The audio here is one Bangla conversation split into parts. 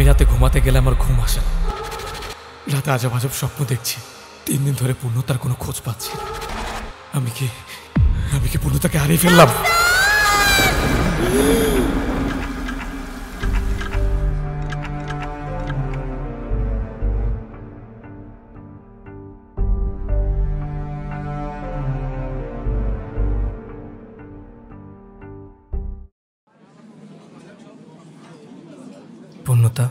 রাতে ঘুমাতে গেলে আমার ঘুম আসে না। রাতে আজব আজব স্বপ্ন দেখছি। 3 দিন ধরে পূর্ণতার কোনো খোঁজ পাচ্ছি না। আমি কি পূর্ণতাকে হারিয়ে ফেললাম? পূর্ণতা,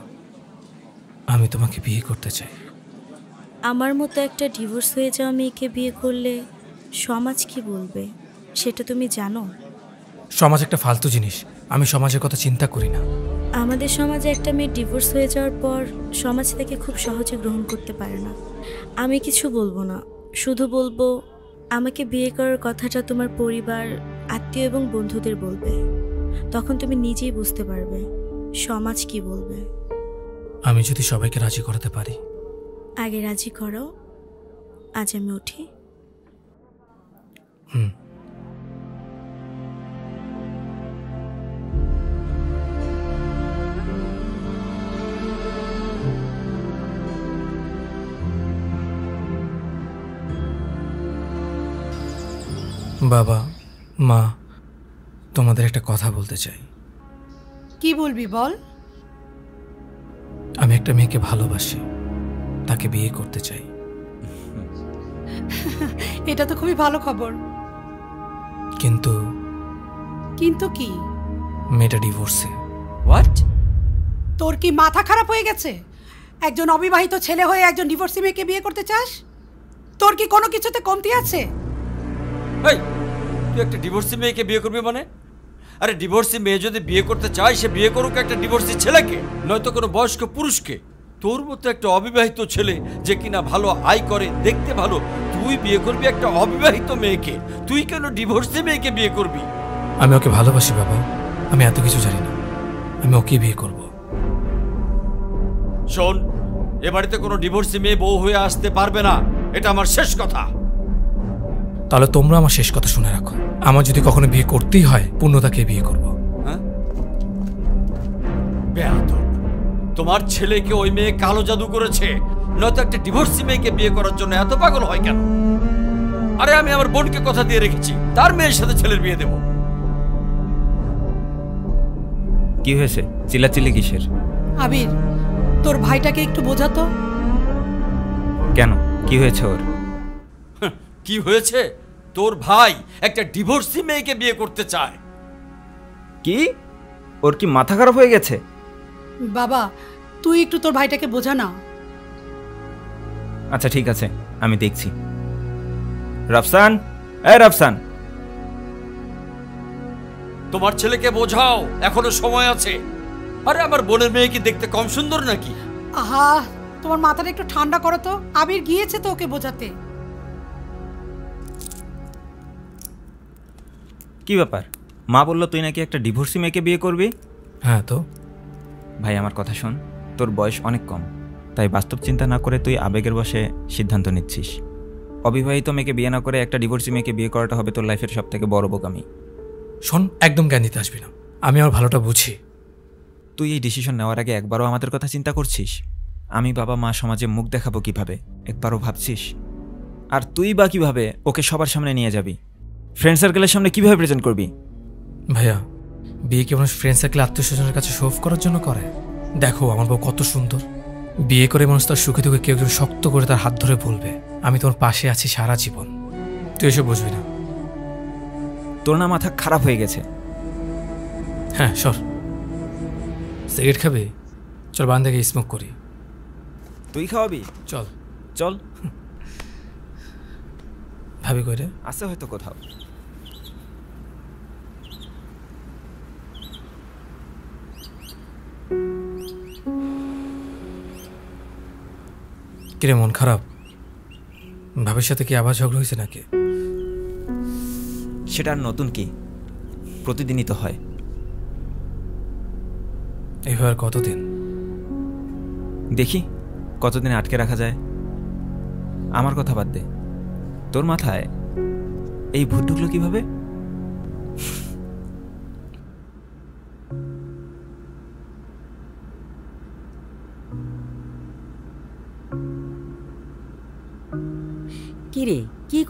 আমি তোমাকে বিয়ে করতে চাই। আমার মতো একটা ডিভোর্স হয়ে যাওয়া মেয়েকে বিয়ে করলে সমাজ কি বলবে সেটা তুমি জানো? সমাজ একটা ফালতু জিনিস, আমি সমাজের কথা চিন্তা করি না। আমাদের সমাজে একটা মেয়ে ডিভোর্স হয়ে যাওয়ার পর সমাজ থেকে খুব সহজে গ্রহণ করতে পারে না। আমি কিছু বলবো না, শুধু বলবো আমাকে বিয়ে করার কথাটা তোমার পরিবার, আত্মীয় এবং বন্ধুদের বলবে। তখন তুমি নিজেই বুঝতে পারবে সমাজ কি বলবে। আমি যদি সবাইকে রাজি করাতে পারি। আগে রাজি করো, আজ আমি উঠি। বাবা, মা, তোমাদের একটা কথা বলতে চাই। কি বলবি বল। আমি একটা মেয়েকে ভালোবাসি, তাকে বিয়ে করতে চাই। এটা তো খুবই ভালো খবর। কিন্তু কি? মেয়েটা ডিভোর্সে। হোয়াট? তোর কি মাথা খারাপ হয়ে গেছে? একজন অবিবাহিত ছেলে হয়ে একজন ডিভোর্সি মেয়েকে বিয়ে করতে চাস? তোর কি কোনো কিছুতে কমতি আছে? এই, তুই একটা ডিভোর্সি মেয়েকে বিয়ে করবি মানে? আরে ডিভোর্সি মেয়ে যদি বিয়ে করতে চায় সে বিয়ে করুক একটা ডিভোর্সি ছেলেকে, নয়তো কোনো বয়স্ক পুরুষকে। তোর মতো একটা অবিবাহিত ছেলে যে কিনা ভালো আয় করে, দেখতে ভালো, তুই বিয়ে করবি একটা অবিবাহিত মেয়েকে? তুই কেন ডিভোর্সি মেয়েকে বিয়ে করবি? আমি ওকে ভালোবাসি বাবা, আমি এত কিছু জানি না, আমি ওকে বিয়ে করব। শোন, এ বাড়িতে কোনো ডিভোর্সি মেয়ে বউ হয়ে আসতে পারবে না, এটা আমার শেষ কথা। তাহলে তোমরা আমার শেষ কথা শুনে রাখো, আমার যদি কখনো বিয়ে করতেই হয় পূর্ণতাকে বিয়ে করব। হ্যাঁ, বেয়াদব, তোমার ছেলেকে ওই মেয়ে কালো জাদু করেছে, নয়তো একটা ডিভোর্সি মেয়েকে বিয়ে করার জন্য এত পাগল হয় কেন? আরে আমি আমার বোনকে কথা দিয়ে রেখেছি, তার মেয়ের সাথে ছেলের বিয়ে দেব। কি হয়েছে? চিল্লাচিল্লি কিসের? আবির, তোর ভাইটাকে একটু বোঝাতো। কেন, কি হয়েছে ওর? কি হয়েছে? তোর ভাই একটা ডিভোর্সি মেয়েকে বিয়ে করতে চায়। কি? ওর কি মাথা খারাপ হয়ে গেছে? বাবা, তুই একটু তোর ভাইটাকে বোঝা না। আচ্ছা ঠিক আছে, আমি দেখছি। রাফসান, এই রাফসান, তোমার ছেলেকে বোঝাও, এখনো সময় আছে। আরে আমার বোনের মেয়ে কি দেখতে কম সুন্দর নাকি? আহা, তোমার মাথাটা একটু ঠান্ডা করো তো। আবির গিয়েছে তো ওকে বোঝাতে। কি ব্যাপার? মা বললো তুই নাকি একটা ডিভোর্সি মেয়েকে বিয়ে করবি। হ্যাঁ তো ভাই আমার কথা শোন, তোর বয়স অনেক কম, তাই বাস্তব চিন্তা না করে তুই আবেগের বশে সিদ্ধান্ত নিচ্ছিস। অবিবাহিত মেয়েকে বিয়ে না করে একটা ডিভোর্সি মেয়েকে বিয়ে করাটা হবে তোর লাইফের সব থেকে বড় বোকামি। শোন, একদম জ্ঞান দিতে আসবি না, আমি আমার ভালোটা বুঝি। তুই এই ডিসিশন নেওয়ার আগে একবারও আমাদের কথা চিন্তা করছিস? আমি বাবা মা সমাজে মুখ দেখাবো কিভাবে একবারও ভাবছিস? আর তুই বা কিভাবে ওকে সবার সামনে নিয়ে যাবি? ফ্রেন্ড সার্কেলের সামনে কিভাবে প্রেজেন্ট করবি? ভাইয়া, বিয়ে কি মানুষ ফ্রেন্ড সার্কেল আত্মীয় স্বজনের কাছে শো অফ করার জন্য করে? দেখো আমার বউ কত সুন্দর। বিয়ে করে মানুষ তার সুখে দুঃখে কেউ একজন শক্ত করে তার হাত ধরে বলবে আমি তোমার পাশে আছি সারা জীবন। তুই এসব বুঝবি না। তোর না মাথা খারাপ হয়ে গেছে? হ্যাঁ সর। সিগারেট খাবে? চল বান থেকে স্মোক করি। তুই খাওয়াবি? চল চল। ভাবি কই রে? আছে হয়তো কোথাও। কিরে মন খারাপ? ভাবির সাথে কি আবার ঝগড়া হয়েছে নাকি? সেটা আর নতুন কি, প্রতিদিনই তো হয়। এইভাবে আর কতদিন? দেখি কতদিন আটকে রাখা যায়। আমার কথা বাদ দে, তোর মাথায় এই ভূত ঢুকলো কিভাবে?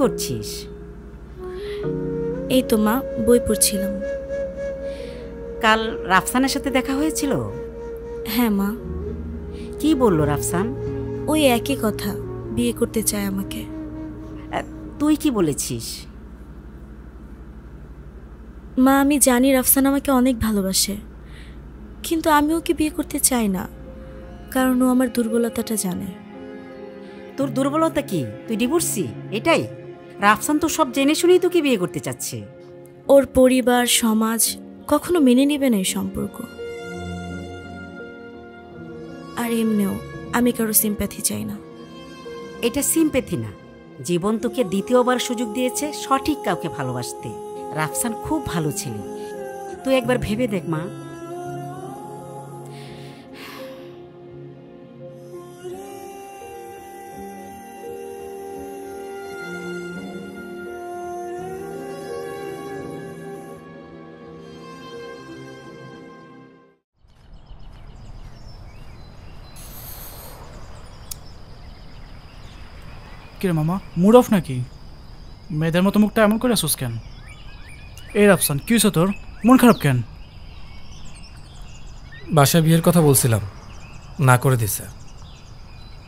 করছিস? এই তো মা, বই পড়ছিলাম। কাল রাফসানের সাথে দেখা হয়েছিল? হ্যাঁ মা। কি বললো রাফসান? ওই একই কথা, বিয়ে করতে চায় আমাকে। তুই কি বলেছিস? মা, আমি জানি রাফসান আমাকে অনেক ভালোবাসে, কিন্তু আমি ওকে বিয়ে করতে চাই না, কারণ ও আমার দুর্বলতাটা জানে। তোর দুর্বলতা কি? তুই ডিভোর্সি, এটাই? রাফসান তো সব জেনে শুনেই তোকে বিয়ে করতে চাচ্ছে। ওর পরিবার, সমাজ কখনো মেনে নেবে না এই সম্পর্ক। আর এমনিও আমি কারো সিম্প্যাথি চাই না। এটা সিম্প্যাথি না, জীবন তোকে দ্বিতীয়বার সুযোগ দিয়েছে সঠিক কাউকে ভালোবাসতে। রাফসান খুব ভালো ছেলে, তুই একবার ভেবে দেখ মা। কিরে মামা, মুড অফ নাকি? মেয়েদের মতো মুখটা এমন করে আসুস কেন? এই রাফসান, কি হয়েছে তোর? মন খারাপ কেন? বাসায় বিয়ের কথা বলছিলাম, না করে দিছে।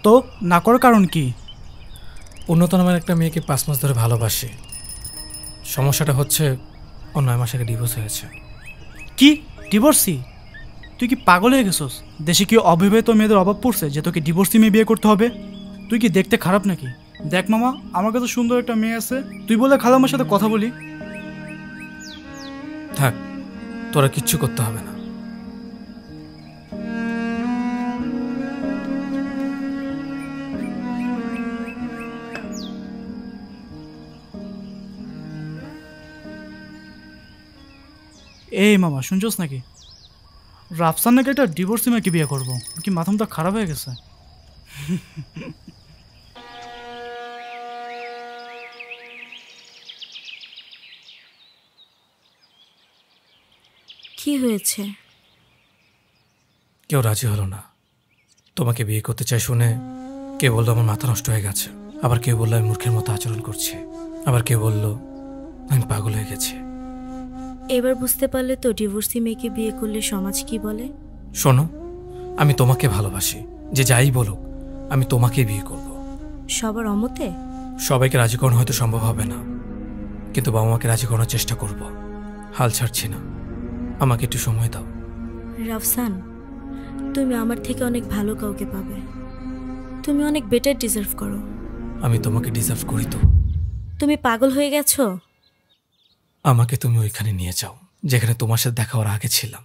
তো না করার কারণ কি? উন্নত নামের একটা মেয়েকে 5 মাস ধরে ভালোবাসি। সমস্যাটা হচ্ছে ও 9 মাস আগে ডিভোর্স হয়েছে। কি ডিভোর্সি? তুই কি পাগল হয়ে গেছিস? দেশে কি অবিবাহিত মেয়েদের অভাব পড়ছে যে তোকে ডিভোর্সি মেয়ে বিয়ে করতে হবে? তুই কি দেখতে খারাপ নাকি? দেখ মামা, আমার কাছে সুন্দর একটা মেয়ে আছে, তুই বলে খালাম্মার সাথে কথা বলি। থাক, তোরা কিচ্ছু করতে হবে না। এই মামা, শুনছস নাকি? রাফসান নাকি একটা ডিভোর্সি মেয়েকে বিয়ে করবো। কি মাথাটা খারাপ হয়ে গেছে? কি হয়েছে? কেউ রাজি হলো না। তোমাকে বিয়ে করতে চাই শুনে কেউ বললো আমার মাথা নষ্ট হয়ে গেছে, আবার কেউ বললো আমি মূর্খের মতো আচরণ করছি, আবার কেউ বললো আমি পাগল হয়ে গেছি। এবার বুঝতে পারলে তো ডিভোর্সি মেয়েকে বিয়ে করলে সমাজ কি বলে? শোনো, আমি তোমাকে ভালোবাসি, যে যাই বলুক আমি তোমাকে বিয়ে করব। সবার অমতে? সবাইকে রাজি করানো হয়তো সম্ভব হবে না, কিন্তু বাবা মাকে রাজি করানোর চেষ্টা করব। হাল ছাড়ছি না, আমাকে একটু সময় দাও। রাফসান, তুমি আমার থেকে অনেক ভালো কাউকে পাবে। তুমি অনেক বেটার ডিজার্ভ করো। আমি তোমাকে ডিজার্ভ করি তো? তুমি পাগল হয়ে গেছো? আমাকে তুমি ওইখানে নিয়ে যাও যেখানে তোমার সাথে দেখা হওয়ার আগে ছিলাম,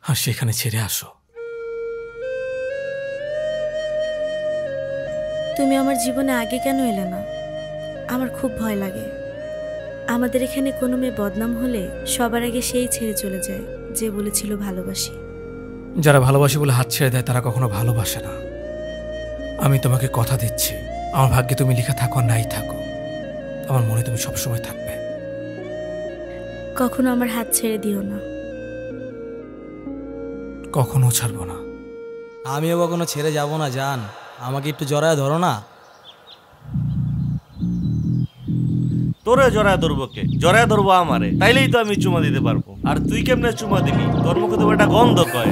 আর সেখানে ছেড়ে আসো। তুমি আমার জীবনে আগে কেন এলে না? আমার খুব ভয় লাগে। আমাদের এখানে কোনো মেয়ে বদনাম হলে সবার আগে সেই ছেড়ে চলে যায় যে বলেছিল ভালোবাসি। যারা ভালোবাসি বলে হাত ছেড়ে দেয় তারা কখনো ভালোবাসে না। আমি তোমাকে কথা দিচ্ছি, আমার ভাগ্যে তুমি লেখা থাকো আর নাই থাকো, আমার মনে তুমি সবসময় থাকবে। কখনো আমার হাত ছেড়ে দিও না। কখনো ছাড়বো না। আমিও কখনো ছেড়ে যাব না জান, আমাকে একটু জড়ায় ধরো না। তোরে জড়ায় ধরবো কে? জড়ায় ধরবো আমারে, তাইলেই তো আমি চুমা দিতে পারবো। আর তুই কেমনে চুমা দিবি? তোর মুখে তো একটা গন্ধ কয়।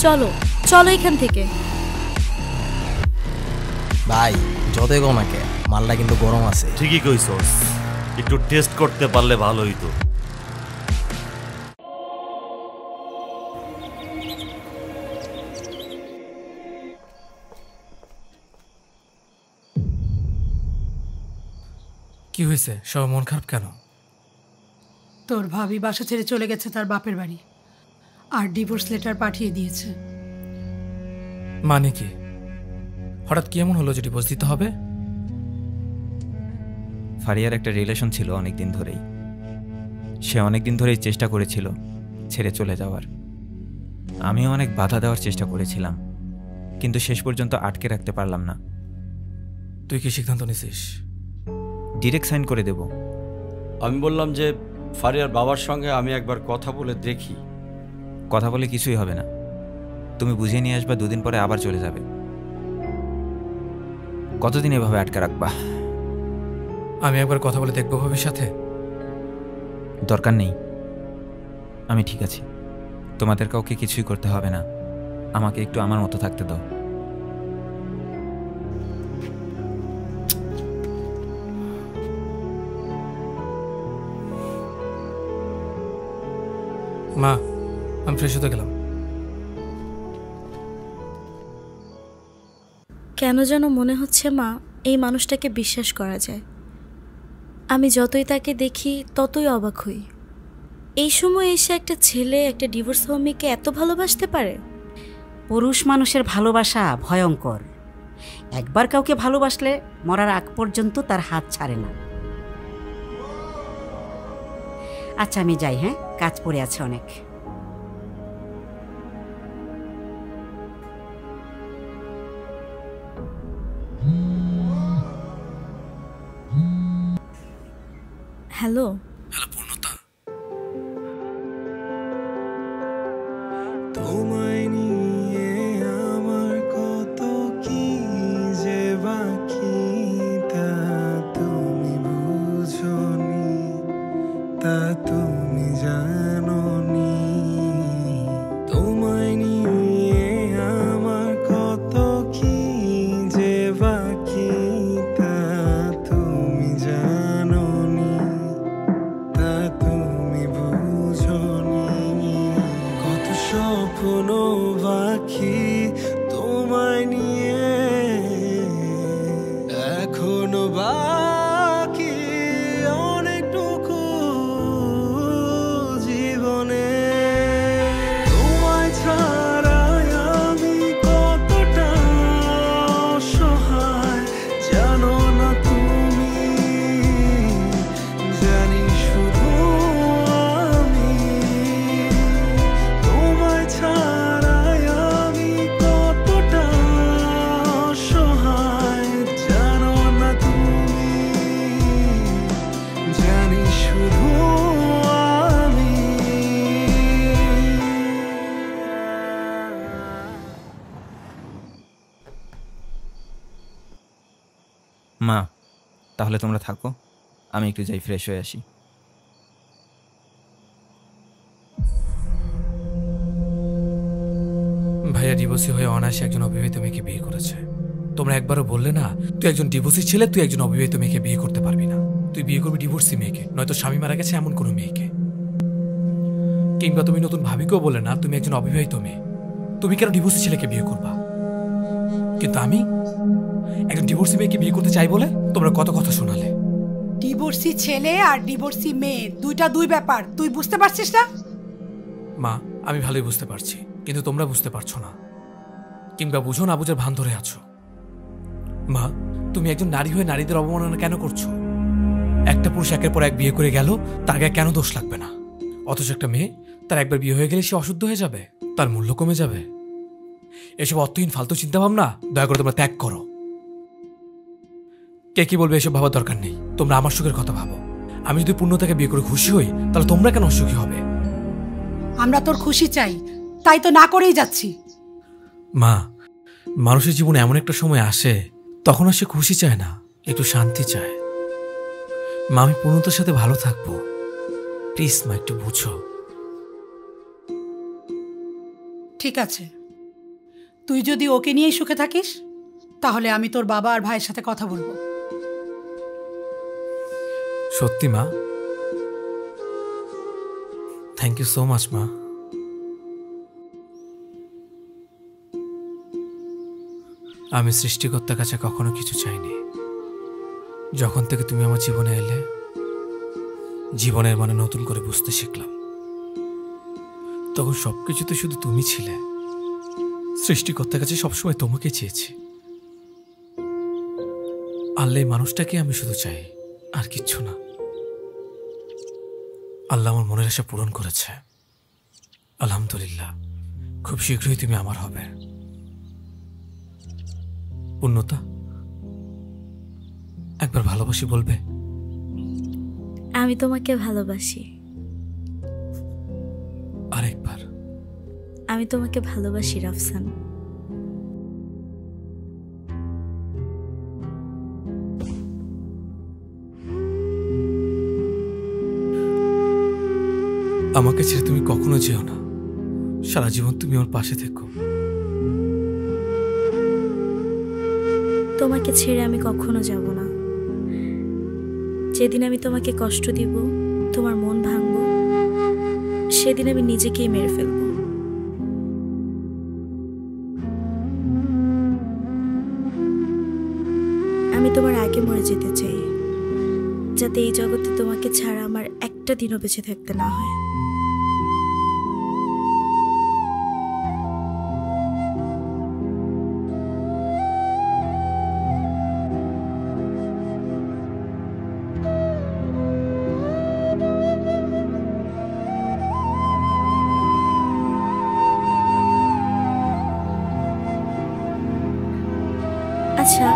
চলো চলো এখান থেকে। ভাই যতই কম না কে মালটা কিন্তু গরম আছে। ঠিকই কইছস, একটু টেস্ট করতে পারলে ভালো হইতো। কি হয়েছে? সব মন খারাপ কেন? তোর ভাবি বাসা ছেড়ে চলে গেছে তার বাপের বাড়ি, আর ডিভোর্স লেটার পাঠিয়ে দিয়েছে। মানে কি? হঠাৎ কি এমন হলো যে ডিভোর্স দিতে হবে? ফারিয়ার একটা রিলেশন ছিল অনেক দিন ধরেই। সে অনেক দিন ধরেই চেষ্টা করেছিল ছেড়ে চলে যাওয়ার। আমিও অনেক বাধা দেওয়ার চেষ্টা করেছিলাম, কিন্তু শেষ পর্যন্ত আটকে রাখতে পারলাম না। তুই কি সিদ্ধান্ত নিছিস? ডিরেক্ট সাইন করে দেব। আমি বললাম যে ফারিয়ার বাবার সঙ্গে আমি একবার কথা বলে দেখি। কথা বলে কিছুই হবে না, তুমি বুঝিয়ে নিয়ে আসবা, 2 দিন পরে আবার চলে যাবে। কতদিন এভাবে আটকে রাখবা? আমি একবার কথা বলে দেখবো ভাবির সাথে। দরকার নেই, আমি ঠিক আছি। তোমাদের কাউকে কিছুই করতে হবে না, আমাকে একটু আমার মতো থাকতে দাও। মা, আমি ফ্রেশ হতে গেলাম। কেন যেন মনে হচ্ছে মা, এই মানুষটাকে বিশ্বাস করা যায়। আমি যতই তাকে দেখি ততই অবাক হই। এই সময় এসে একটা ছেলে একটা ডিভোর্স হওয়া মেয়েকে এত ভালোবাসতে পারে? পুরুষ মানুষের ভালোবাসা ভয়ঙ্কর। একবার কাউকে ভালোবাসলে মরার আগ পর্যন্ত তার হাত ছাড়ে না। আচ্ছা আমি যাই, হ্যাঁ, কাজ পড়ে আছে অনেক। হ্যালো। হ্যালো পূর্ণতা। তোমায় নিয়ে আমার কত কি যে বাকি, তা তুমি বুঝোনি, তা তুমি জানোনি। তোমায় নিয়ে আমার কত কি যে বাকি, তা তুমি জানোনি, তা তুমি বুঝোনি। কত স্বপ্ন বাকি তোমায় নিয়ে, এখনো বাকি অনেকটুকু জীবনে। তোমায় ছাড়া আমি কতটা অসহায় জানো না তুমি, জানি শুধু আমি। তোমায় ছাড়া আমি কতটা অসহায় জানো না তুমি, জানি শুধু আমি। মা, তাহলে তোমরা থাকো, আমি একটু যাই ফ্রেশ হয়ে আসি। ভাইয়া ডিভোর্সি হয়ে অনায়াসে একজন অবিবাহিত মেয়েকে বিয়ে করেছে। তোমরা একবারও বললে না তুই একজন ডিভোর্সি ছেলে, তুই একজন অবিবাহিত মেয়েকে বিয়ে করতে পারবি না। তুই বিয়ে করবি ডিভোর্সি মেয়েকে, নয়তো স্বামী মারা গেছে এমন কোনো মেয়েকে। কিংবা তুমি নতুন ভাবিকেও বলে না তুমি একজন অবিবাহিত মেয়ে, তুমি কেন ডিভোর্সি ছেলেকে বিয়ে করবা? কিন্তু আমি একজন ডিভোর্সি মেয়েকে বিয়ে করতে চাই বলে তোমরা কত কথা শোনালে। ডিভোর্সি ছেলে আর ডিভোর্সি মেয়ে দুইটা দুই ব্যাপার, তুই বুঝতে পারছিস না? মা, আমি ভালোই বুঝতে পারছি, কিন্তু তোমরা বুঝতে পারছো না, কিংবা বুঝো না বুঝার ভান ধরে আছো। মা, তুমি একজন নারী হয়ে নারীদের অবমাননা কেন করছো? একটা পুরুষ একের পর এক বিয়ে করে গেল, তার গায়ে কেন দোষ লাগবে না? অথচ একটা মেয়ে তার একবার বিয়ে হয়ে গেলে সে অশুদ্ধ হয়ে যাবে, তার মূল্য কমে যাবে। এসব অর্থহীন ফালতু চিন্তা ভাবনা দয়া করে তোমরা ত্যাগ করো। কে কি বলবে এসব ভাবার দরকার নেই, তোমরা আমার সুখের কথা ভাবো। আমি যদি পূর্ণতাকে বিয়ে করে খুশি হই, তাহলে তোমরা কেন অসুখী হবে? আমরা তোর খুশি চাই, তাই তো না করেই যাচ্ছি। মা, মানুষের জীবনে এমন একটা সময় আসে তখন আর সে খুশি চায় না, একটু শান্তি চায়। মা, আমি পূর্ণতার সাথে ভালো থাকবো, প্লিজ মা একটু বুঝো। ঠিক আছে, তুই যদি ওকে নিয়েই সুখে থাকিস তাহলে আমি তোর বাবা আর ভাইয়ের সাথে কথা বলবো। সত্যি মা? থ্যাংক ইউ সো মাচ মা। আমি সৃষ্টিকর্তার কাছে কখনো কিছু চাইনি। যখন থেকে তুমি আমার জীবনে এলে, জীবনের মানে নতুন করে বুঝতে শিখলাম। তখন সবকিছুতে শুধু তুমি ছিলে। সৃষ্টিকর্তার কাছে সবসময় তোমাকে চেয়েছি। আল্লাহ এই মানুষটাকে আমি শুধু চাই, আর কিচ্ছু না। আল্লাহ আমার মনের আশা পূরণ করেছে, আলহামদুলিল্লাহ। খুব শীঘ্রই তুমি আমার হবে। পূর্ণতা, একবার ভালোবাসি বলবে? আমি তোমাকে ভালোবাসি। আরেকবার? আমি তোমাকে ভালোবাসি রাফসান। আমাকে ছেড়ে তুমি কখনো যেও না। সারা জীবন তুমি আমার পাশে থেকো। তোমাকে ছেড়ে আমি কখনো যাব না। যেদিন আমি তোমাকে কষ্ট দিব, তোমার মন ভাঙব, সেদিন আমি নিজেকেই মেরে ফেলব। আমি তোমার আগে মরে যেতে চাই, যাতে এই জগতে তোমাকে ছাড়া আমার একটা দিনও বেঁচে থাকতে না হয়। আচ্ছা,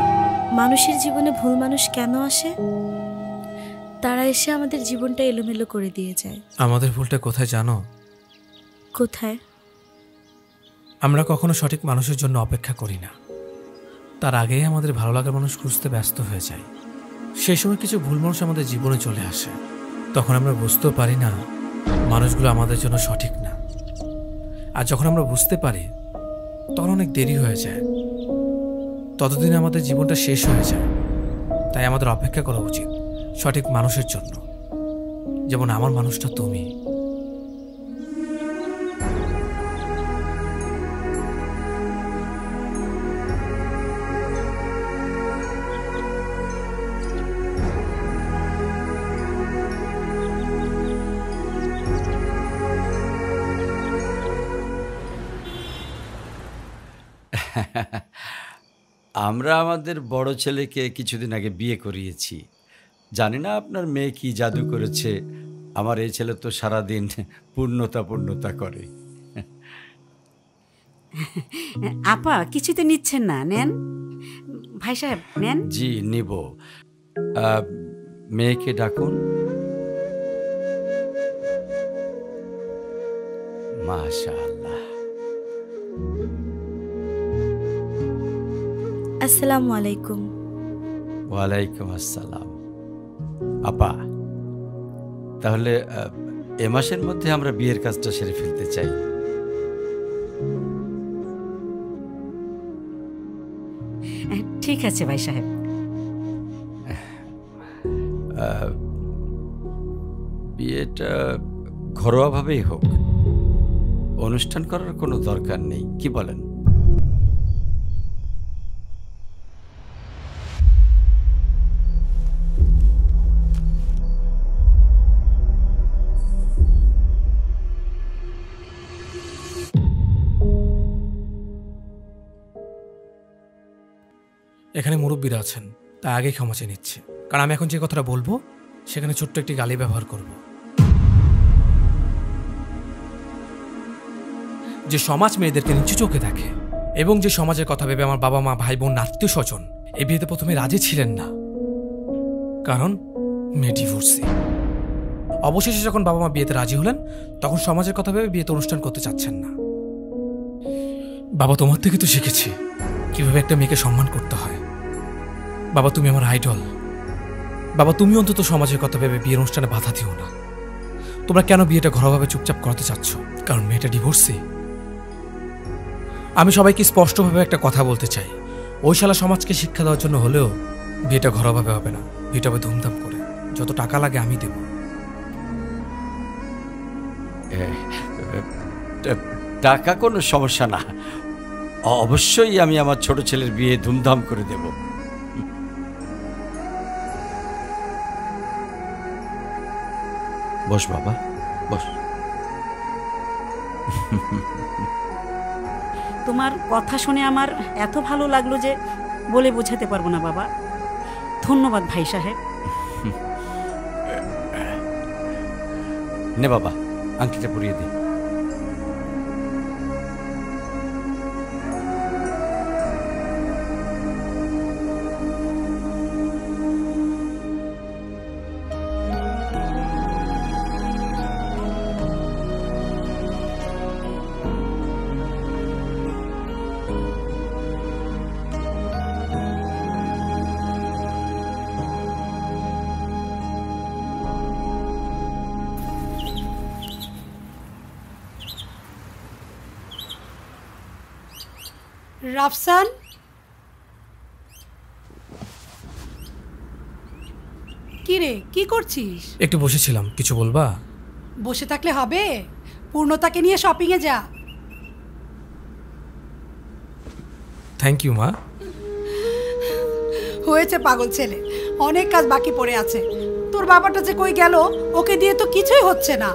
মানুষের জীবনে ভুল মানুষ কেন আসে? তারা এসে আমাদের জীবনটা এলোমেলো করে দিয়ে যায়। আমাদের ভুলটা কোথায় জানো? কোথায়? আমরা কখনো সঠিক মানুষের জন্য অপেক্ষা করি না। তার আগেই আমাদের ভালো লাগার মানুষ খুঁজতে ব্যস্ত হয়ে যায়। সেই সময় কিছু ভুল মানুষ আমাদের জীবনে চলে আসে। তখন আমরা বুঝতেও পারি না মানুষগুলো আমাদের জন্য সঠিক না। আর যখন আমরা বুঝতে পারি, তখন অনেক দেরি হয়ে যায়। ততদিনে আমাদের জীবনটা শেষ হয়ে যায়। তাই আমাদের অপেক্ষা করা উচিত সঠিক মানুষের জন্য, যেমন আমার মানুষটা তুমি। আমরা আমাদের বড় ছেলেকে কিছুদিন আগে বিয়ে করিয়েছি। জানি না আপনার মেয়ে কি জাদু করেছে। আমার এই ছেলে তো সারাদিন পূর্ণতা করে। আপা, কিছুতে নিচ্ছেন না, নেন। ভাই সাহেব নেন। জি, নিব। মেয়েকে ডাকুন। মাশাআল্লাহ। আসসালামু আলাইকুম। ওয়ালাইকুম আসসালাম। আপা, তাহলে এ মাসের মধ্যে আমরা বিয়ের কাজটা সেরে ফেলতে চাই। ঠিক আছে ভাই সাহেব। বিয়েটা ঘরোয়াভাবেই হোক, অনুষ্ঠান করার কোনো দরকার নেই, কি বলেন? এখানে মুরব্বীরা আছেন, তাই আগে ক্ষমা চেয়ে নিচ্ছে। কারণ আমি এখন যে কথাটা বলবো সেখানে ছোট্ট একটি গালি ব্যবহার করব। যে সমাজ মেয়েদেরকে নিচু চোখে দেখে এবং যে সমাজের কথা ভেবে আমার বাবা মা, ভাই বোন, আত্মীয় স্বজন এই বিয়েতে প্রথমে রাজি ছিলেন না, কারণ মেয়ে ডিভোর্সি। অবশেষে যখন বাবা মা বিয়েতে রাজি হলেন, তখন সমাজের কথা ভেবে বিয়েতে অনুষ্ঠান করতে চাচ্ছেন না। বাবা, তোমার থেকে তো শিখেছি কিভাবে একটা মেয়েকে সম্মান করতে হয়। বাবা, তুমি আমার আইডল। বাবা, তুমি অন্তত সমাজের কথা ভেবে বিয়ের অনুষ্ঠানে বাধা দিও না। তোমরা কেন বিয়েটা ঘরোয়াভাবে চুপচাপ করাতে চাচ্ছ? কারণ মেয়েটা ডিভোর্সি। আমি সবাইকে স্পষ্টভাবে একটা কথা বলতে চাই, ওই শালা সমাজকে শিক্ষা দেওয়ার জন্য হলেও বিয়েটা ঘরোয়াভাবে হবে না, বিয়েটা হবে ধুমধাম করে। যত টাকা লাগে আমি দেব। টাকা কোনো সমস্যা না, অবশ্যই আমি আমার ছোট ছেলের বিয়ে ধুমধাম করে দেব। বস বাবা, বস। তোমার কথা শুনে আমার এত ভালো লাগলো যে বলে বোঝাতে পারবো না বাবা। ধন্যবাদ ভাই সাহেব। নে বাবা, আংটিটা পরিয়ে দে। রাফসান, কি রে, কি করছিস? একটু বসেছিলাম, কিছু বলবা? বসে থাকলে হবে? পূর্ণতাকে নিয়ে শপিংয়ে যা। থ্যাংক ইউ মা। হয়েছে পাগল ছেলে, অনেক কাজ বাকি পড়ে আছে। তোর বাবাটা যে কই গেল, ওকে দিয়ে তো কিছুই হচ্ছে না।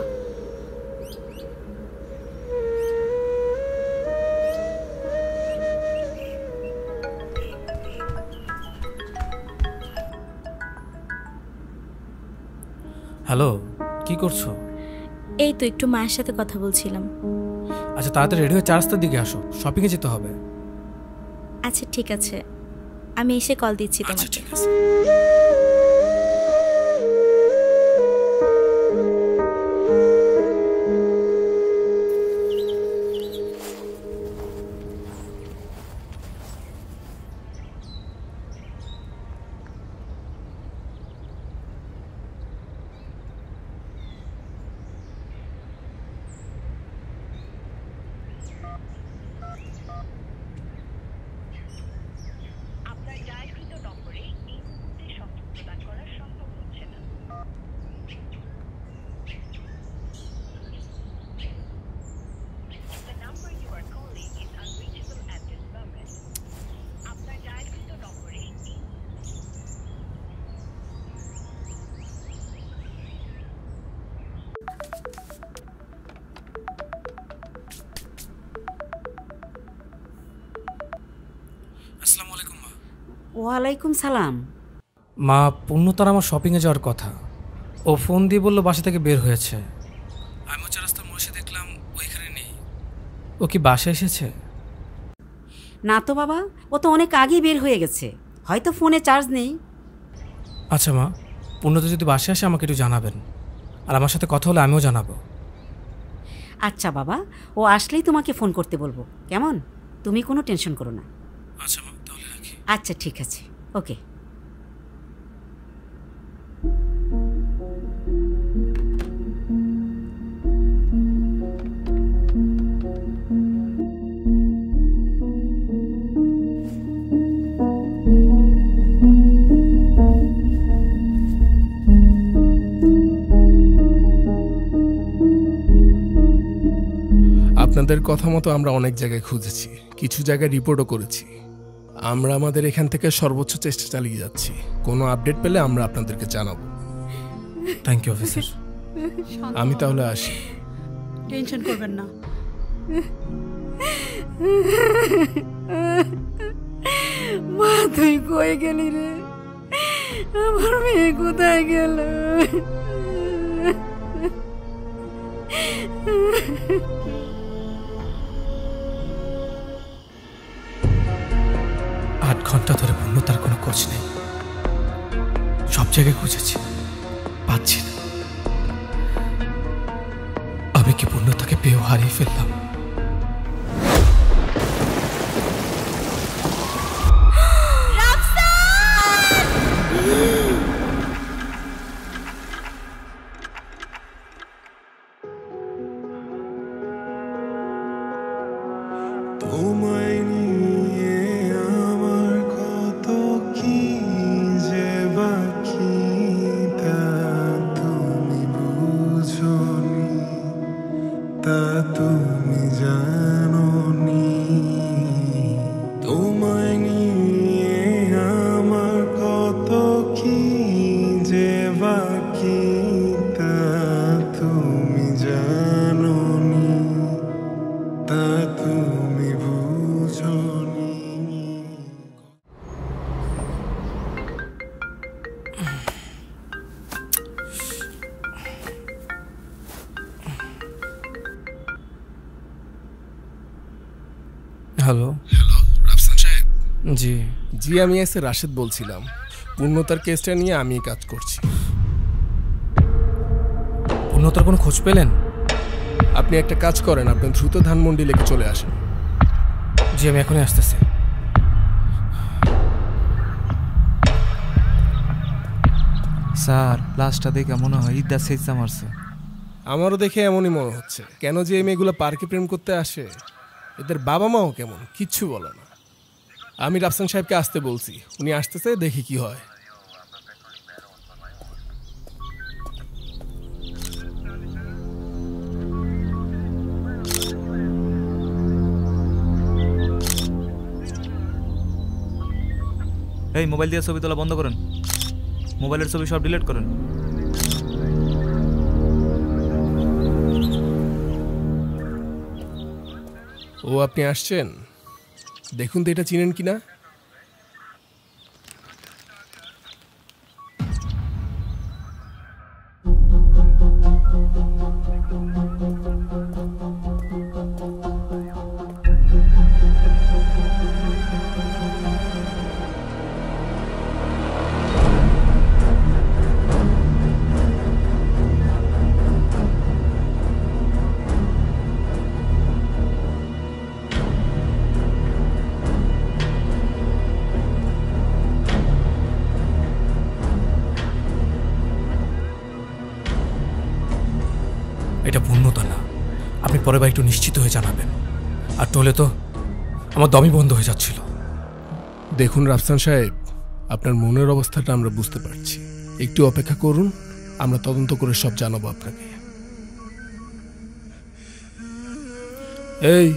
হ্যালো, কি করছো? এই তো একটু মায়ের সাথে কথা বলছিলাম। আচ্ছা তাড়াতাড়ি রেডি হয়ে 4 রাস্তার দিকে আসো, শপিংয়ে যেতে হবে। আচ্ছা ঠিক আছে, আমি এসে কল দিচ্ছি তোমাকে। ঠিক আছে। আসসালামু আলাইকুম মা। ওয়ালাইকুম সালাম। মা, পূর্ণতার আমার শপিংয়ে যাওয়ার কথা, ও ফোন দিয়ে বললো বাসা থেকে বের হয়েছে। আমি 4 রাস্তার মোড়ে এসে দেখলাম ওইখানে নেই। ও কি বাসায় এসেছে? না তো বাবা, ও তো অনেক আগেই বের হয়ে গেছে, হয়তো ফোনে চার্জ নেই। আচ্ছা মা, পূর্ণতা যদি বাসায় আসে আমাকে একটু জানাবেন, আর আমার সাথে কথা হলে আমিও জানাবো। আচ্ছা বাবা, ও আসলেই তোমাকে ফোন করতে বলবো, কেমন? তুমি কোনো টেনশন করো না। আচ্ছা মা, তাহলে রাখি। আচ্ছা ঠিক আছে, ওকে। আপনাদের কথা মতো আমরা অনেক জায়গায় খুঁজেছি, কিছু জায়গায় রিপোর্টও করেছি। আমরা আমাদের এখান থেকে সর্বোচ্চ চেষ্টা চালিয়ে যাচ্ছি। কোনো আপডেট পেলে আমরা আপনাদেরকে জানাবো। Thank you officer. আমি তাহলে আসি। টেনশন করবেন না। মা, তুই কই গেলি রে? আমার মেয়ে কোথায় গেল? 8 ঘন্টা ধরে পূর্ণতার কোনো খোঁজ নেই, সব জায়গায় খুঁজেছি, পাচ্ছি না। আমি কি পূর্ণতাকে পেয়েও হারিয়ে ফেললাম? তোমায় নিয়ে আমার কি যে বাকি তা তুমি জানোনি, তা তুমি বুঝোনি। হ্যালো, রাফসান সাহেব। জি জি, আমি এসে রাশেদ বলছিলাম। পূর্ণতার কেসটা নিয়ে আমি কাজ করছি। পূর্ণতার কোনো খোঁজ পেলেন? আপনি একটা কাজ করেন, আপনি দ্রুত ধানমন্ডি লেকে চলে আসেন। জি, আমি এখনই আসতেছি। স্যার লাস্টটা দেখে মনে হয় ঈদা সেজা মারছে। আমারও দেখে এমনই মনে হচ্ছে। কেন যে এই মেয়েগুলো পার্কে প্রেম করতে আসে, এদের বাবা মাও কেমন, কিচ্ছু বলে না। আমি রাফসান সাহেবকে আসতে বলছি, উনি আসতেছে, দেখি কি হয়। এই মোবাইল দিয়ে ছবি তোলা বন্ধ করেন, মোবাইলের ছবি সব ডিলিট করেন। ও, আপনি আসছেন? দেখুন তো এটা চিনেন কিনা। এটা পূর্ণতা না। আপনি পরের বার একটু নিশ্চিত হয়ে জানাবেন, আর নইলে তো আমার দমই বন্ধ হয়ে যাচ্ছিল। দেখুন রাফসান সাহেব, আপনার মনের অবস্থাটা আমরা বুঝতে পারছি। একটু অপেক্ষা করুন, আমরা তদন্ত করে সব জানাবো আপনাকে। এই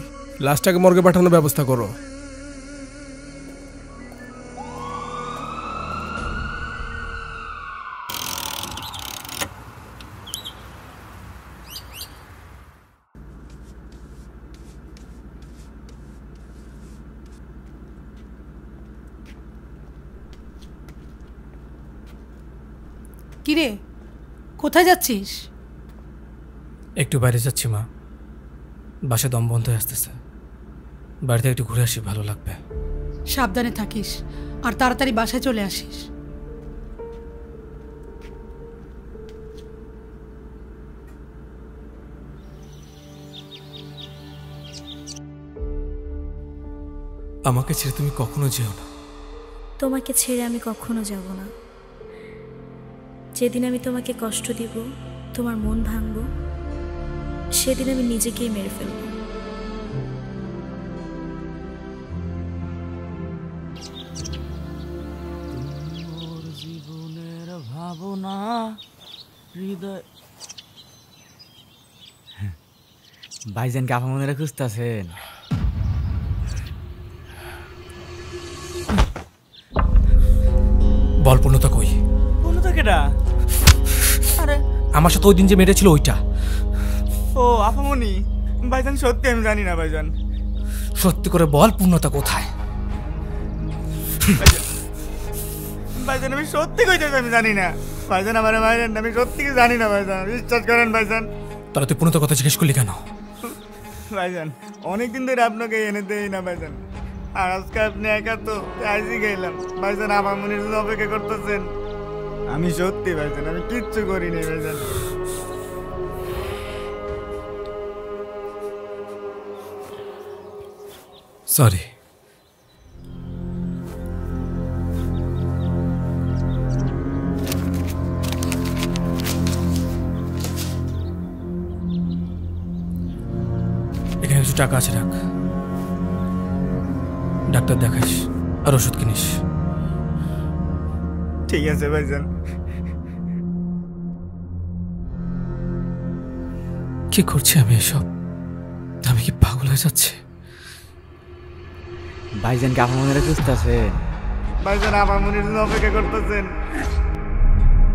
লাশটাকে মর্গে পাঠানোর ব্যবস্থা করো। কিরে, কোথায় যাচ্ছিস? একটু বাইরে যাচ্ছি মা, বাসে দম বন্ধ হয়ে আসতেছে। বাড়িতে একটু ঘুরে আসি, ভালো লাগবে। সাবধানে থাকিস আর তাড়াতাড়ি বাসায় চলে আসিস। আমাকে ছেড়ে তুমি কখনো যেও না। তোমাকে ছেড়ে আমি কখনো যাব না। যেদিন আমি তোমাকে কষ্ট দিব, তোমার মন ভাঙব, সেদিন আমি নিজেকেই মেরে ফেলব। জীবনের ভাবনা হৃদয়। ভাইজান কাফা মনে খুঁজতেছেন? বল পূর্ণতা কই? পূর্ণতা কেডা? আরে আমার সাথে ওই দিন যে মেরেছিল ওইটা। ও আফামনি। ভাইজান সত্যি আমি জানি না ভাইজান। সত্যি করে বল পূর্ণতা কোথায়? ভাইজান আমি সত্যি কইতেছি আমি জানি না ভাইজান। আমার মায়ের আমি সত্যি জানি না ভাইজান, বিশ্বাস করেন ভাইজান। তাহলে তুই পূর্ণতার কথা জিজ্ঞেস করলি কেন? ভাইজান অনেকদিন ধরে আপনাকে এনে দেই না ভাইজান, আর আজকে আপনি একা তো আইজি গেলাম ভাইজান। আমার মনের জন্য অপেক্ষা করতেছেন। আমি সত্যি ভাইজান আমি কিচ্ছু করিনি ভাইজান। সরি। এখানে কিছু টাকা আছে, রাখ। ডাক্তার দেখাইস আর ওষুধ কিনিস। ঠিক আছে ভাইজান। কি করছি আমি এসব? আমি কি পাগল হয়ে যাচ্ছি? ভাইজান কাফা মনে খুঁজতেছে? ভাইজান আমার মনির জন্য অপেক্ষা করতেছেন।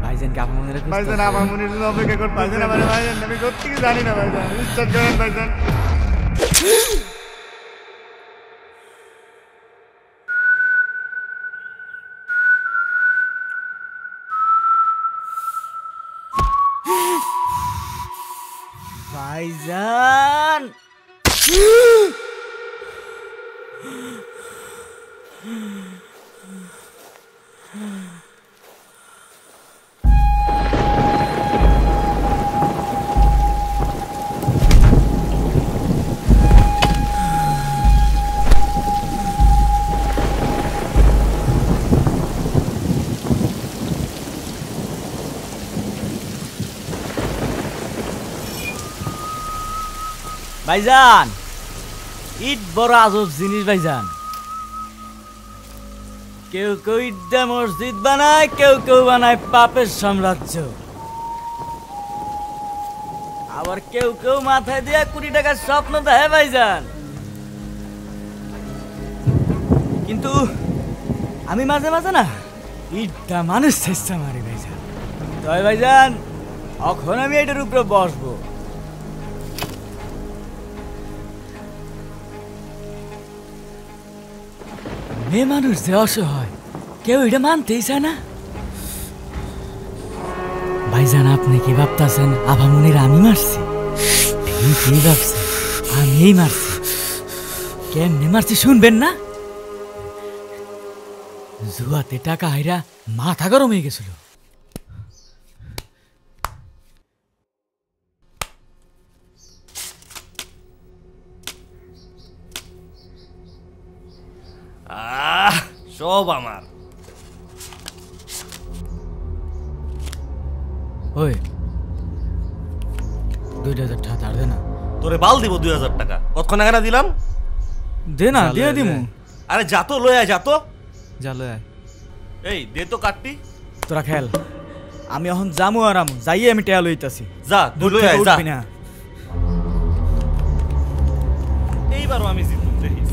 ভাইজান কি আপনার ভাইজান আমার মনির জন্য অপেক্ষা করতেছেন। ভাইজান আমি সত্যি জানি না ভাইজান, বিশ্বাস করেন ভাইজান। ভাইজান ভাইজান ইট বড় আজব জিনিস ভাইজান। কেউ কেউ ইটটা মসজিদ বানায়, কেউ কেউ বানায় পাপের সাম্রাজ্য, আবার কেউ কেউ মাথায় দিয়ে 20 টাকার স্বপ্ন দেখে ভাইজান। কিন্তু আমি মাঝে মাঝে না ইটটা মানুষ চেষ্টা মারি ভাইজান। তাই ভাইজান এখন আমি এটার উপরে বসবো। মেয়ে মানুষ যে অসহায়, কেউ এটা মানতেই চায় না। ভাইজান আপনি কি ভাবতেছেন আভামনির আমি মারছি? ঠিকই ভাবছেন, আমিই মারছি। কেমনে মারছি শুনবেন না? জুয়াতে টাকা হাইরা মাথা গরম হয়ে গেছিল। সব আমার। ওই 2000 টাকা ধার দে না। তোরে বাল দিব 2000 টাকা। কতক্ষণ আগে না দিলাম? দে না, দিয়ে দিমু। আরে যা তো লয়ে আয়, যা তো। যা লয়ে আয়। এই দে তো কাটটি। তোরা খেল, আমি এখন জামু আর আমু যাইয়ে আমি টেয়া লইতাছি। যা তুই লয়ে আয়, যা। না এইবারও আমি জিতব, দেখিস।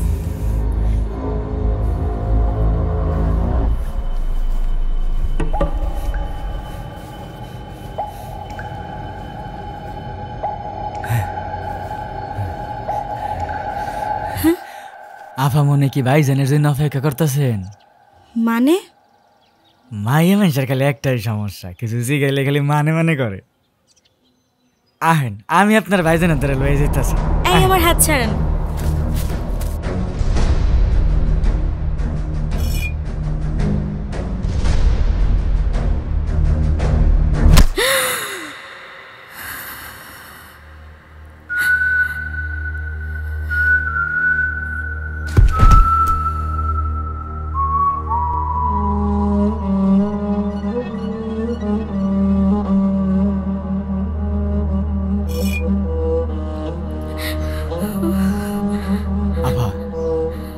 আফা মনে কি ভাইজানের জন্য অপেক্ষা করতেছেন? মানে মাইয়া মানুষের খালি একটাই সমস্যা, কিছু জিগাইলে খালি মানে মানে করে। আহেন আমি আপনার ভাইজানের দ্বারা লয়ে যেতেছি। এই আমার হাত ছাড়েন।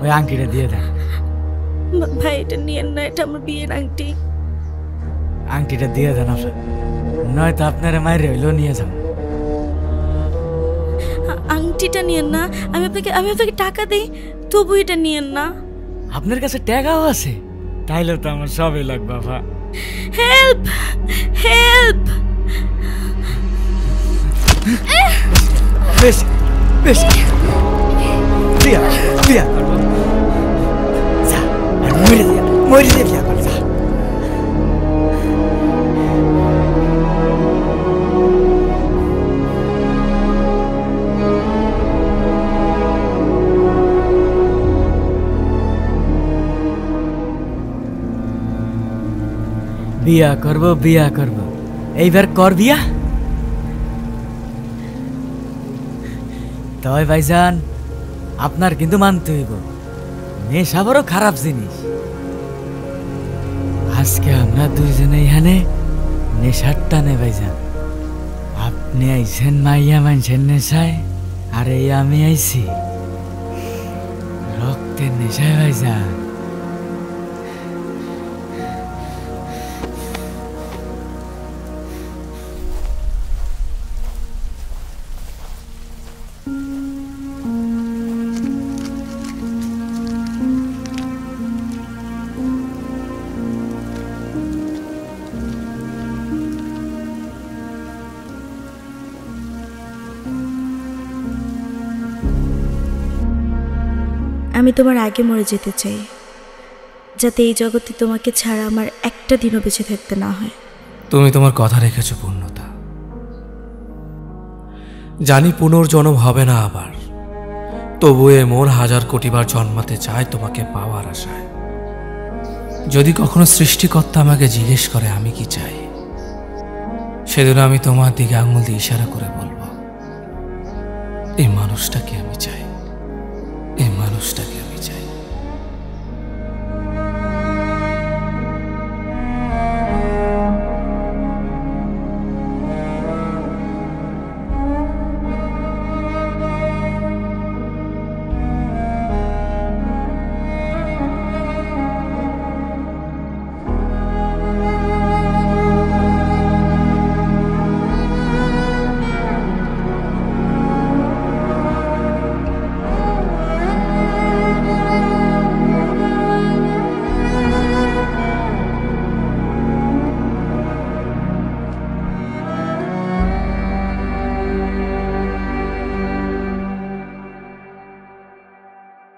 ওই আংটিটা দিয়ে দেন। ভাই এটা নিয়েন না, এটা আমার বিয়ের আংটি। আংটিটা দিয়ে দেন আপা, নয়তো আপনারা মাইরে হইলেও নিয়ে যান। আংটিটা নিয়েন না, আমি আপনাকে টাকা দেই, তবু এটা নিয়েন না। আপনার কাছে টাকাও আছে? তাইলে তো আমার সবই লাগবে আপা। Help help. বেশ বেশ দিয়া দিয়া যা, আর মরে দিয়ে বিয়া কর যা। বিয়া করব, এইবার কর বিয়া। তবে ভাইজান আপনার কিন্তু মানতে হইব, নেশা বড় খারাপ জিনিস। আজকে আমরা দুইজনে এখানে নেশার টানে ভাইজান। আপনি আইছেন মাইয়া মানুষের নেশায়, আর এই আমি আইছি রক্তের নেশায় ভাইজান। আমি তোমার আগে মরে যেতে চাই, যাতে এই জগতে তোমাকে ছাড়া আমার একটা দিনও বেঁচে থাকতে না হয়। তুমি তোমার কথা রেখেছো পূর্ণতা। জানি পুনর্জন্ম হবে না আবার, তবু এ মন 1000 কোটিবার জন্মাতে চায় তোমাকে পাওয়ার আশায়। যদি কখনো সৃষ্টিকর্তা আমাকে জিজ্ঞেস করে আমি কি চাই, সেদিন আমি তোমার দিকে আঙুল দিয়ে ইশারা করে বলবো, এই মানুষটাকে আমি চাই, এই মানুষটাকে আমি চাই।